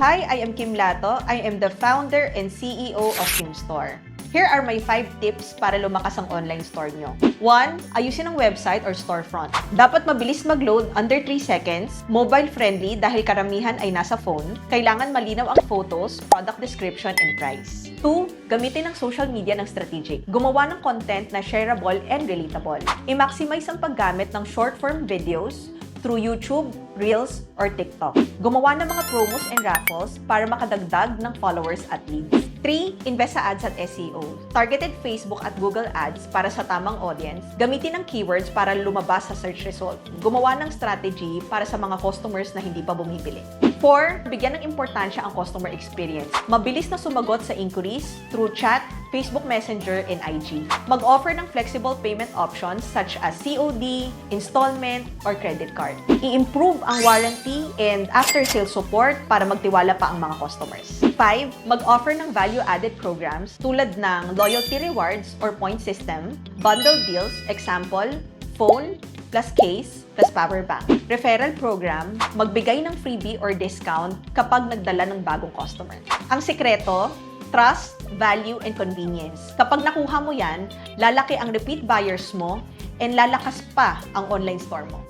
Hi, I am Kim Lato. I am the founder and CEO of Kim Store. Here are my 5 tips para lumakas ang online store nyo. 1. Ayusin ang website or storefront. Dapat mabilis mag-load under 3 seconds, mobile-friendly dahil karamihan ay nasa phone, kailangan malinaw ang photos, product description, and price. 2. Gamitin ang social media ng strategic. Gumawa ng content na shareable and relatable. I-maximize ang paggamit ng short-form videos through YouTube, Reels, or TikTok. Gumawa ng mga promos and raffles para makadagdag ng followers at leads. 3. Invest sa ads at SEO. Targeted Facebook at Google Ads para sa tamang audience. Gamitin ang keywords para lumabas sa search result. Gumawa ng strategy para sa mga customers na hindi pa bumibili. 4. Bigyan ng importansya ang customer experience. Mabilis na sumagot sa inquiries through chat, Facebook Messenger, and IG. Mag-offer ng flexible payment options such as COD, installment, or credit card. I-improve ang warranty and after-sales support para magtiwala pa ang mga customers. 5. Mag-offer ng value-added programs tulad ng loyalty rewards or point system, bundle deals, example, phone, plus case, plus power bank. Referral program, magbigay ng freebie or discount kapag nagdala ng bagong customer. Ang sekreto, trust, value, and convenience. Kapag nakuha mo yan, lalaki ang repeat buyers mo and lalakas pa ang online store mo.